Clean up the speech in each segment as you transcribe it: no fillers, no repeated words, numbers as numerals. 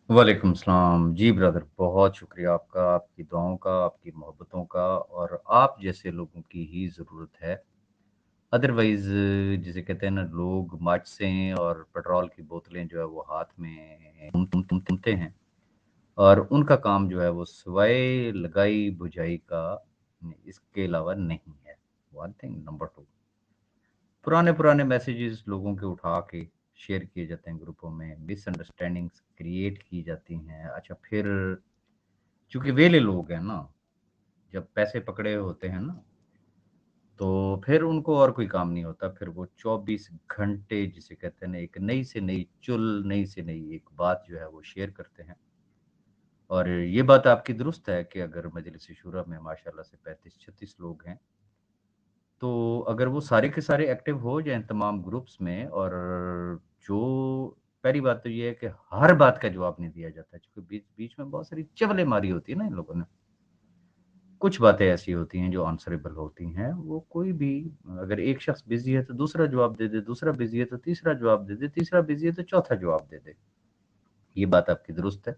वालेकुम सलाम। जी ब्रदर, बहुत शुक्रिया आपका, आपकी दुआओं का, आपकी मोहब्बतों का और आप जैसे लोगों की ही ज़रूरत है। अदरवाइज़ जिसे कहते हैं ना लोग माचिसें और पेट्रोल की बोतलें जो है वो हाथ में घूमते हैं और उनका काम जो है वो सिवाय लगाई बुझाई का इसके अलावा नहीं है। वन थिंग, नंबर 2 पुराने-पुराने मैसेजेस लोगों के उठा के शेयर किए जाते हैं ग्रुपों में, मिसअंडरस्टैंडिंग्स क्रिएट की जाती हैं। अच्छा फिर चूँकि वेले लोग हैं ना, जब पैसे पकड़े होते हैं ना, तो फिर उनको और कोई काम नहीं होता। फिर वो 24 घंटे जिसे कहते हैं ना, एक नई से नई चुल, नई से नई एक बात जो है वो शेयर करते हैं। और ये बात आपकी दुरुस्त है कि अगर मजलिस शूरा में माशाल्लाह से 35-36 लोग हैं, तो अगर वो सारे के सारे एक्टिव हो जाएँ तमाम ग्रुप्स में और जो पहली बात तो ये है कि हर बात का जवाब नहीं दिया जाता, क्योंकि बीच-बीच में बहुत सारी चवलेमारी होती है ना इन लोगों ने। कुछ बातें ऐसी होती हैं जो आंसरेबल होती हैं, वो कोई भी अगर एक शख्स बिज़ी है तो दूसरा जवाब दे दे, दूसरा बिज़ी है तो तीसरा जवाब दे दे, तीसरा बिज़ी है तो चौथा जवाब दे दे। ये बात आपकी दुरुस्त है।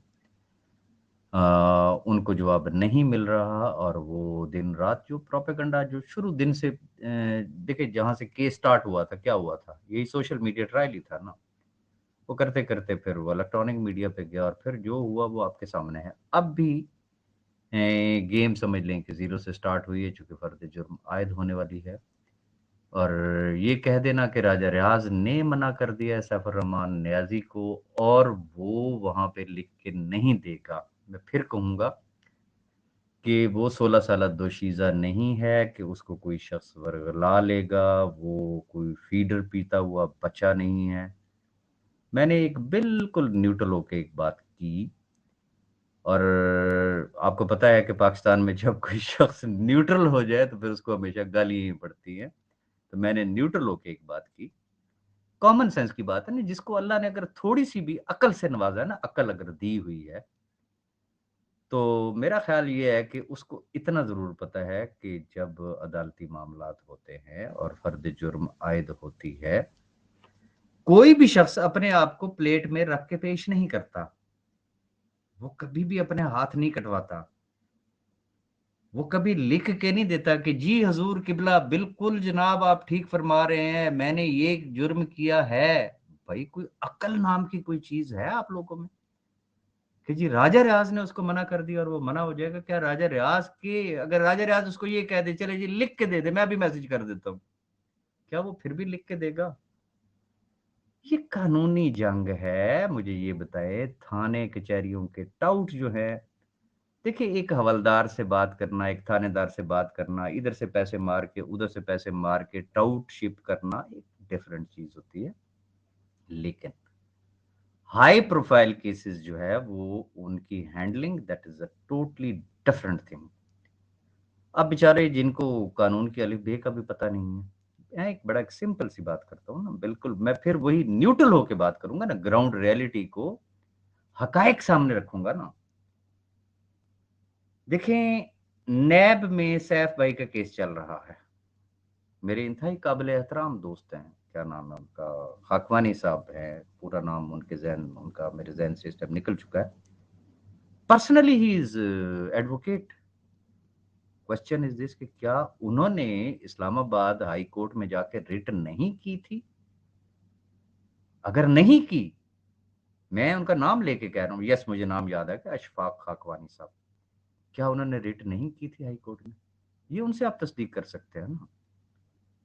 उनको जवाब नहीं मिल रहा और वो दिन-रात जो प्रोपेगेंडा जो शुरू दिन से देखिए जहाँ से केस स्टार्ट हुआ था, क्या हुआ था? यही सोशल मीडिया ट्रायल ही था ना। वो करते-करते फिर वो इलेक्ट्रॉनिक मीडिया पे गया और फिर जो हुआ वो आपके सामने है। अब भी गेम समझ लें कि ज़ीरो से स्टार्ट हुई है, चूँकि फ़र्द जुर्म आयद होने वाली है और ये कह देना कि राजा रियाज़ ने मना कर दिया है सैफ़ुर रहमान नियाज़ी को और वो वहाँ पे लिख के नहीं देगा। मैं फिर कहूँगा कि वो 16 साला दोशीज़ा नहीं है कि उसको कोई शख़्स वरगला लेगा, वो कोई फ़ीडर पीता हुआ बच्चा नहीं है। मैंने एक बिल्कुल न्यूट्रल होके एक बात की और आपको पता है कि पाकिस्तान में जब कोई शख़्स न्यूट्रल हो जाए तो फिर उसको हमेशा गालियाँ ही पड़ती हैं। तो मैंने न्यूट्रल होके एक बात की। कॉमन सेंस की बात है ना, जिसको अल्लाह ने अगर थोड़ी-सी भी अक्ल से नवाज़ा है ना, अक्ल अगर दी हुई है, तो मेरा ख़्याल ये है कि उसको इतना ज़रूर पता है कि जब अदालती मामलात होते हैं और फ़र्द जुर्म आयद होती है, कोई भी शख़्स अपने आप को प्लेट में रख के पेश नहीं करता। वो कभी भी अपने हाथ नहीं कटवाता। वो कभी लिख के नहीं देता कि जी हज़ूर किबला बिल्कुल जनाब आप ठीक फरमा रहे हैं, मैंने ये जुर्म किया है। भाई कोई अक्ल नाम की कोई चीज़ है आप लोगों में? कि जी राजा रियाज़ ने उसको मना कर दिया और वो मना हो जाएगा। क्या राजा रियाज़ के अगर राजा रियाज़ उसको ये कह दे, चले जी लिख के दे दे, मैं अभी मैसेज कर देता हूँ। क्या वो फिर भी लिख के देगा? ये कानूनी जंग है, मुझे ये बताएँ थाने कचहरियों के टाउट जो हैं देखिए, एक हवलदार से बात करना, एक थानेदार से बात करना, इधर से पैसे मार के, उधर से पैसे मार के टाउटशिप करना एक डिफरेंट चीज़ होती है। लेकिन हाई प्रोफाइल केसेज़ जो है वो उनकी handling that is a totally different thing. अब बेचारे जिनको कानून की अलिफ बे का भी पता नहीं है। मैं एक बड़ा एक सिंपल सी बात करता हूँ ना, बिल्कुल मैं फिर वही न्यूट्रल होके बात करूँगा ना, ग्राउंड रियलिटी को हकायक सामने रखूँगा ना। देखें, नैब में सैफ भाई का केस चल रहा है। मेरे इंतहाई काबिल एहतराम दोस्त हैं, क्या नाम है उनका? खाकवानी साहब हैं, पूरा नाम उनका मेरे ज़हन से इस टाइम निकल चुका है। Personally he is advocate. Question is this कि क्या उन्होंने इस्लामाबाद हाई कोर्ट में जाके रिट नहीं की थी? अगर नहीं की, मैं उनका नाम लेके कह रहा हूँ, यस मुझे नाम याद है कि अशफाक खाकवानी साहब। क्या उन्होंने रिट नहीं की थी हाई कोर्ट में? ये उनसे आप तस्दीक कर सकते हैं ना।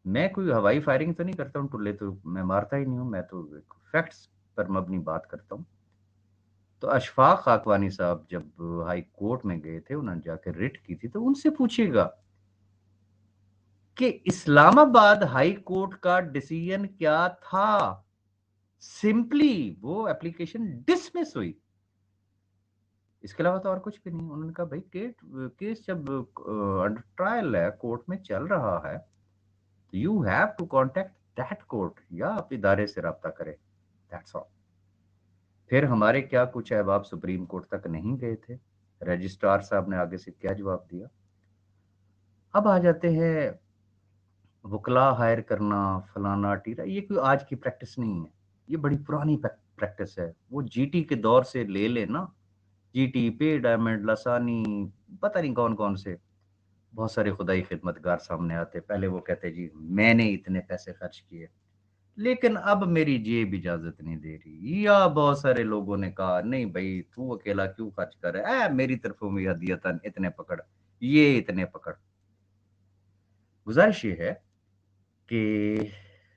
मैं कोई हवाई फायरिंग तो नहीं करता हूँ, टुल्ले तो मैं मारता ही नहीं हूँ, मैं तो एक फैक्ट्स पर मबनी बात करता हूँ। तो अशफाक खाकवानी साहब जब हाई कोर्ट में गए थे, उन्होंने जाके रिट की थी, तो उनसे पूछिएगा कि इस्लामाबाद हाई कोर्ट का डिसीजन क्या था? सिंपली वो एप्लीकेशन डिसमिस हुई। इसके अलावा तो और कुछ भी नहीं। उन्होंने कहा, "भई केस जब अंडर ट्रायल है, कोर्ट में चल रहा है, you have to contact that court या आप इदारे से राब्ता करें, दैट्स ऑल।" फिर हमारे क्या कुछ अहबाब सुप्रीम कोर्ट तक नहीं गए थे। रजिस्ट्रार साहब ने आगे से क्या जवाब दिया। अब आ जाते हैं वकला हायर करना, फलाना-टीरा, ये कोई आज की प्रैक्टिस नहीं है। ये बड़ी पुरानी प्रैक्टिस है, वो जीटी के दौर से ले लेना, जीटी पे डायमंड लासानी, पता नहीं कौन कौन से बहुत सारे खुदाई खिदमतगार सामने आते। पहले वो कहते जी मैंने इतने पैसे खर्च किए, लेकिन अब मेरी जेब इजाजत नहीं दे रही, या बहुत सारे लोगों ने कहा नहीं भाई तू अकेला क्यों खर्च कर रहा है, मेरी तरफों में हदियतन इतने पकड़, ये इतने पकड़। गुजारिश ये है कि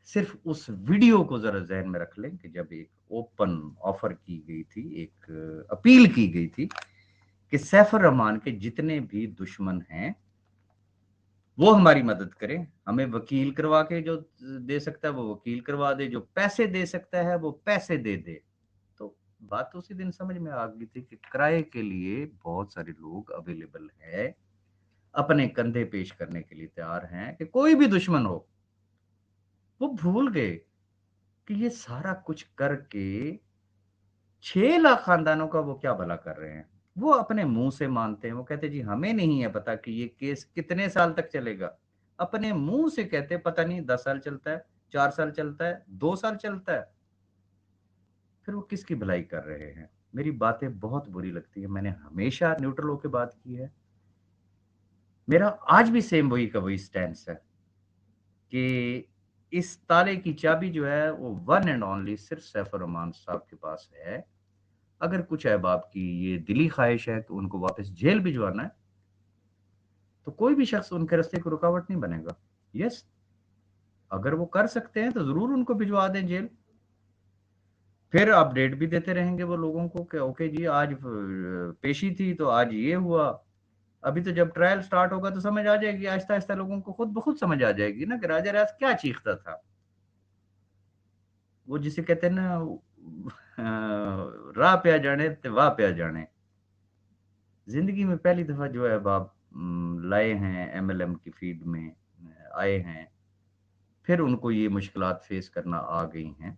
सिर्फ उस वीडियो को जरा जहन में रख लें कि जब एक ओपन ऑफर की गई थी, एक अपील की गई थी कि सैफुर रहमान के जितने भी दुश्मन हैं वो हमारी मदद करें, हमें वकील करवा के जो दे सकता है वो वकील करवा दे, जो पैसे दे सकता है वो पैसे दे दे। तो बात तो उसी दिन समझ में आ गई थी कि किराए के लिए बहुत सारे लोग अवेलेबल है, अपने कंधे पेश करने के लिए तैयार हैं कि कोई भी दुश्मन हो। वो भूल गए कि ये सारा कुछ करके 6 लाख खानदानों का वो क्या भला कर रहे हैं। वो अपने मुंह से मानते हैं, वो कहते जी हमें नहीं है पता कि ये केस कितने साल तक चलेगा, अपने मुंह से कहते पता नहीं 10 साल चलता है, 4 साल चलता है, 2 साल चलता है। फिर वो किसकी भलाई कर रहे हैं। मेरी बातें बहुत बुरी लगती है, मैंने हमेशा न्यूट्रल होकर बात की है, मेरा आज भी सेम वही का वही स्टैंड है कि इस ताले की चाबी जो है वो वन एंड ओनली सिर्फ सैफुर रहमान साहब के पास है। अगर कुछ अहबाब की ये दिली ख्वाहिश है कि उनको वापस जेल भिजवाना है, तो कोई भी शख्स उनके रास्ते को रुकावट नहीं बनेगा। यस, अगर वो कर सकते हैं तो जरूर उनको भिजवा दें जेल। फिर अपडेट भी देते रहेंगे वो लोगों को कि ओके जी आज पेशी थी तो आज ये हुआ। अभी तो जब ट्रायल स्टार्ट होगा तो समझ आ जाएगी, आहिस्ता आहिस्ता लोगों को खुद ब खुद समझ आ जाएगी ना कि राजा राज क्या चीखता था। वो जिसे कहते हैं ना राह पे आ जाने ते वाह पे आ जाने। जिंदगी में पहली दफा जो है बाप लाए हैं एमएलएम की फीड में, आए हैं, फिर उनको ये मुश्किलात फेस करना आ गई हैं,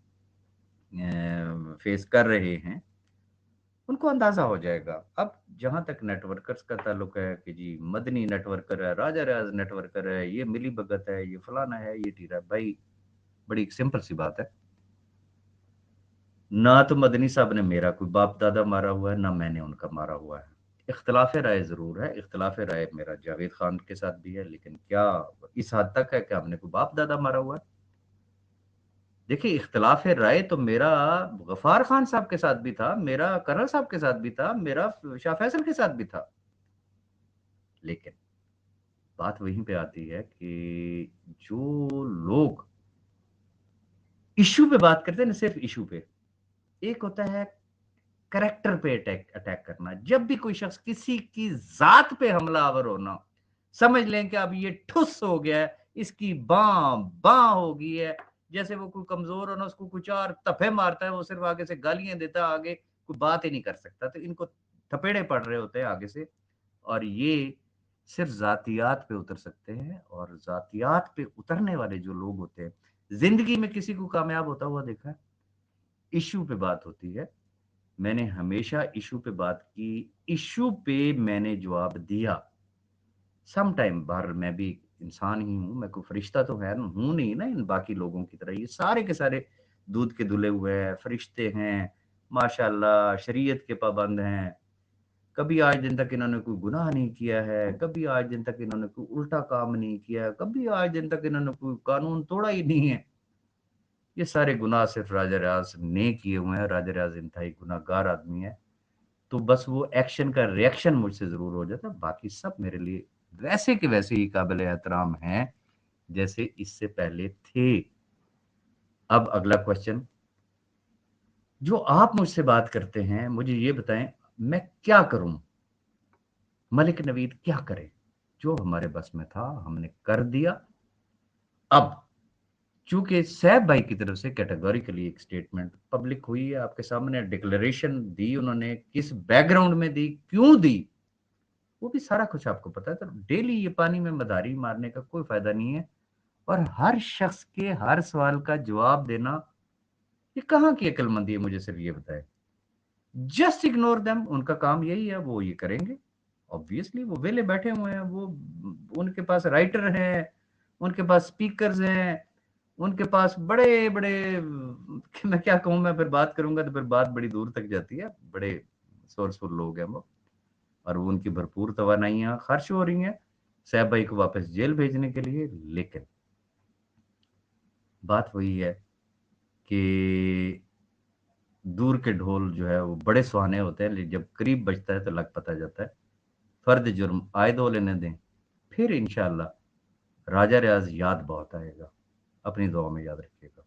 फेस कर रहे हैं, उनको अंदाजा हो जाएगा। अब जहां तक नेटवर्कर्स का ताल्लुक है कि जी मदनी नेटवर्कर है, राजा राज नेटवर्कर है, ये मिली भगत है, ये फलाना है, ये टीरा, भाई बड़ी सिंपल सी बात है। ना तो मदनी साहब ने मेरा कोई बाप दादा मारा हुआ है, ना मैंने उनका मारा हुआ है। इख्तिलाफ राय ज़रूर है, इख्तिलाफ राय मेरा जावेद खान के साथ भी है, लेकिन क्या इस हद तक है कि हमने कोई बाप दादा मारा हुआ है? देखिए इख्तिलाफ राय तो मेरा गफ्फार खान साहब के साथ भी था, मेरा कर्नल साहब के साथ भी था, मेरा शाह फैसल के साथ भी था। लेकिन बात वहीं पे आती है कि जो लोग इश्यू पे बात करते हैं ना, सिर्फ इश्यू पे, एक होता है करेक्टर पे अटैक अटैक करना। जब भी कोई शख्स किसी की जात पे हमलावर होना, समझ लें कि अब ये ठुस हो गया है, इसकी बां बां हो गई है। जैसे वो कोई कमजोर हो ना, उसको कुछ और तफे मारता है, वो सिर्फ आगे से गालियां देता है, आगे कोई बात ही नहीं कर सकता, तो इनको थपेड़े पड़ रहे होते हैं आगे से। और ये सिर्फ जातियात पे उतर सकते हैं, और जातियात पे उतरने वाले जो लोग होते हैं, जिंदगी में किसी को कामयाब होता हुआ देखा है? इश्यू पे बात होती है, मैंने हमेशा इश्यू पे बात की, इश्यू पे मैंने जवाब दिया। सम टाइम बहरहाल मैं भी इंसान ही हूँ, मैं कोई फरिश्ता तो है हूँ नहीं ना इन बाकी लोगों की तरह। ये सारे के सारे दूध के धुले हुए हैं, फरिश्ते हैं, माशाल्लाह शरीयत के पाबंद हैं। कभी आज दिन तक इन्होंने कोई गुनाह नहीं किया है, कभी आज दिन तक इन्होंने कोई उल्टा काम नहीं किया, कभी आज दिन तक इन्होंने कोई कानून तोड़ा ही नहीं है। ये सारे गुनाह सिर्फ राजा रियाज ने किए हुए हैं। राजा रियाज इंतहाई गुनाहगार आदमी है, तो बस वो एक्शन का रिएक्शन मुझसे ज़रूर हो जाता है, बाकी सब मेरे लिए वैसे के वैसे ही काबिल एहतराम हैं, जैसे इससे पहले थे। अब अगला क्वेश्चन, जो आप मुझसे बात करते हैं, मुझे ये बताएं मैं क्या करूं? मलिक नवीद क्या करे? जो हमारे बस में था हमने कर दिया। अब चूंकि सैफ भाई की तरफ से कैटेगोरिकली एक स्टेटमेंट पब्लिक हुई है, आपके सामने डिक्लेरेशन दी उन्होंने, किस बैकग्राउंड में दी, क्यों दी, वो भी सारा कुछ आपको पता है। तो डेली ये पानी में मदारी मारने का कोई फायदा नहीं है, और हर शख्स के हर सवाल का जवाब देना, ये कहाँ की अक्लमंदी है? मुझे सिर्फ ये बताए। जस्ट इग्नोर देम, उनका काम यही है, वो ये करेंगे। ऑब्वियसली वो वेले बैठे हुए हैं, वो उनके पास राइटर हैं, उनके पास स्पीकर्स हैं, उनके पास बड़े-बड़े कि मैं क्या कहूँ, मैं फिर बात करूँगा तो फिर बात बड़ी दूर तक जाती है। बड़े सोर्सफुल लोग हैं वो, और वो उनकी भरपूर तवानाइयाँ खर्च हो रही हैं सैफ भाई को वापस जेल भेजने के लिए। लेकिन बात वही है कि दूर के ढोल जो है वो बड़े सुहाने होते हैं, लेकिन जब करीब बजता है तो लग पता जाता है। फर्द जुर्म आए दो लेने दें, फिर इंशाल्लाह राजा रियाज याद बहुत आएगा। अपनी दुआ में याद रखिएगा।